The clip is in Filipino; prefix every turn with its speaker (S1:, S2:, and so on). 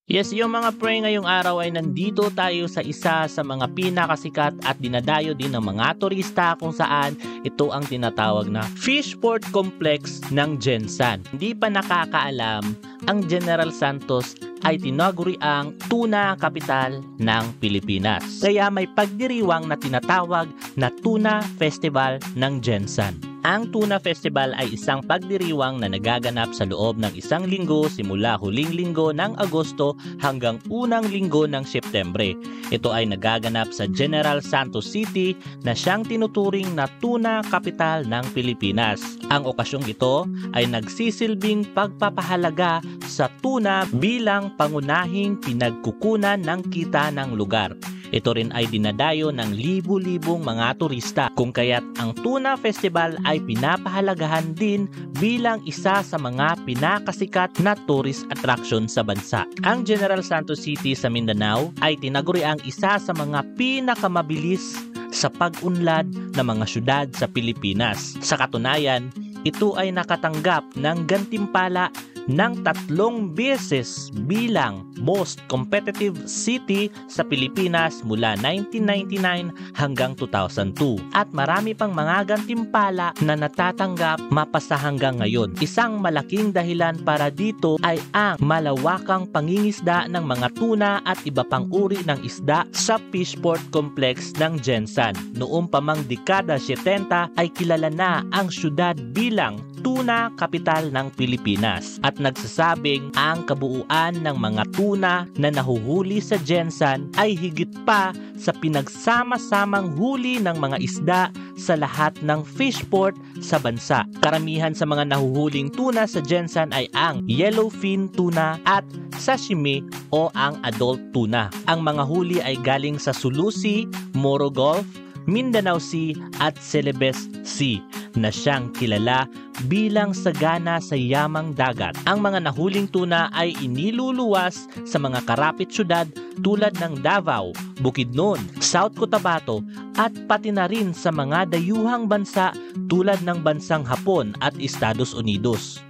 S1: Yes, yung mga pre, ngayong araw ay nandito tayo sa isa sa mga pinakasikat at dinadayo din ng mga turista kung saan ito ang tinatawag na Fishport Complex ng Gensan. Hindi pa nakakaalam, ang General Santos ay tinaguri ang tuna capital ng Pilipinas. Kaya may pagdiriwang na tinatawag na Tuna Festival ng Gensan. Ang Tuna Festival ay isang pagdiriwang na nagaganap sa loob ng isang linggo simula huling linggo ng Agosto hanggang unang linggo ng Setyembre. Ito ay nagaganap sa General Santos City na siyang tinuturing na tuna capital ng Pilipinas. Ang okasyong ito ay nagsisilbing pagpapahalaga sa tuna bilang pangunahing pinagkukunan ng kita ng lugar. Ito rin ay dinadayo ng libu-libong mga turista, kung kaya't ang Tuna Festival ay pinapahalagahan din bilang isa sa mga pinakasikat na tourist attraction sa bansa. Ang General Santos City sa Mindanao ay tinaguriang isa sa mga pinakamabilis sa pag-unlad ng mga syudad sa Pilipinas. Sa katunayan, ito ay nakatanggap ng gantimpala ng 3 beses bilang most competitive city sa Pilipinas mula 1999 hanggang 2002. At marami pang mga gantimpala na natatanggap mapasa hanggang ngayon. Isang malaking dahilan para dito ay ang malawakang pangingisda ng mga tuna at iba pang uri ng isda sa Fishport Complex ng Gensan. Noong pamang dekada 70 ay kilala na ang syudad bilang tuna capital ng Pilipinas at nagsasabing ang kabuuan ng mga tuna na nahuhuli sa Gensan ay higit pa sa pinagsama-samang huli ng mga isda sa lahat ng fishport sa bansa. Karamihan sa mga nahuhuling tuna sa Gensan ay ang yellowfin tuna at sashimi o ang adult tuna. Ang mga huli ay galing sa Sulu Sea, Moro Gulf, Mindanao Sea at Celebes Sea na siyang kilala bilang sagana sa yamang dagat. Ang mga nahuling tuna ay iniluluwas sa mga karapit syudad tulad ng Davao, Bukidnon, South Cotabato at pati na rin sa mga dayuhang bansa tulad ng bansang Hapon at Estados Unidos.